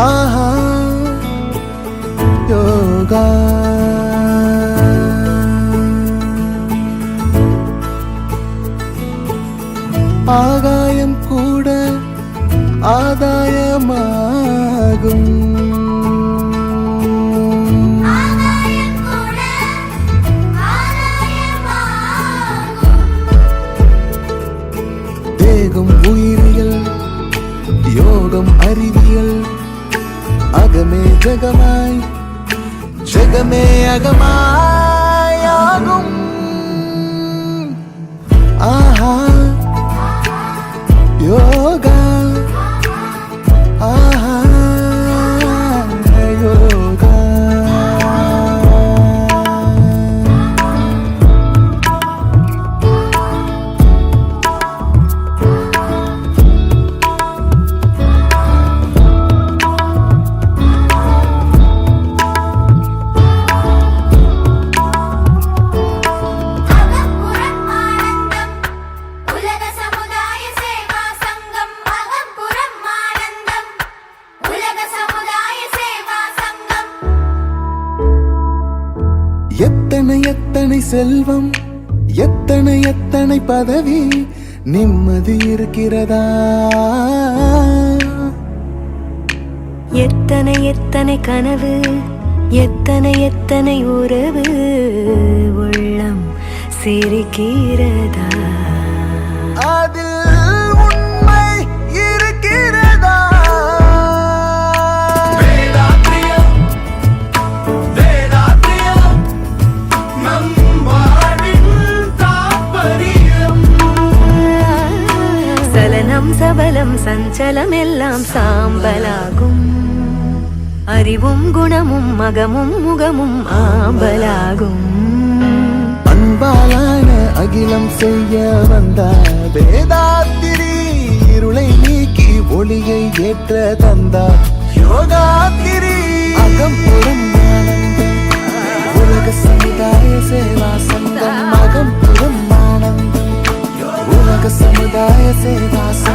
ஆஹா யோகா. ஆகாயம் கூட ஆதாயமாகும். தேகம் உயிரியல், யோகம் அறிவியல், அகமே ஜகமாய் ஜகமே அகமாயாகும். ஆஹா யோகா. ஆஹா யோகா. எத்தனை எத்தனை செல்வம், எத்தனை எத்தனை பதவி, நிம்மதி இருக்கிறதா? எத்தனை எத்தனை கனவு, எத்தனை எத்தனை உறவு, உள்ளம் சிரிக்கிறதா? அதில் உண்மை இருக்கிறதா? சலனம் சபலம் சஞ்சலம் எல்லாம் சாம்பலாகும். அறிவும் குணமும் மகமும் முகமும் ஆம்பலாகும். அன்பாலான அகிலம் செய்ய வந்த வேதாத்திரி, இருளை நீக்கி ஒளியை ஏற்ற தந்தார் யோகாத்திரி. அகம்புறம் ஆனந்தம், உலக சமுதாய சேவா சங்கம். அகம்புறம் ஆனந்தம், உலக சமுதாய சேவா சங்கம்.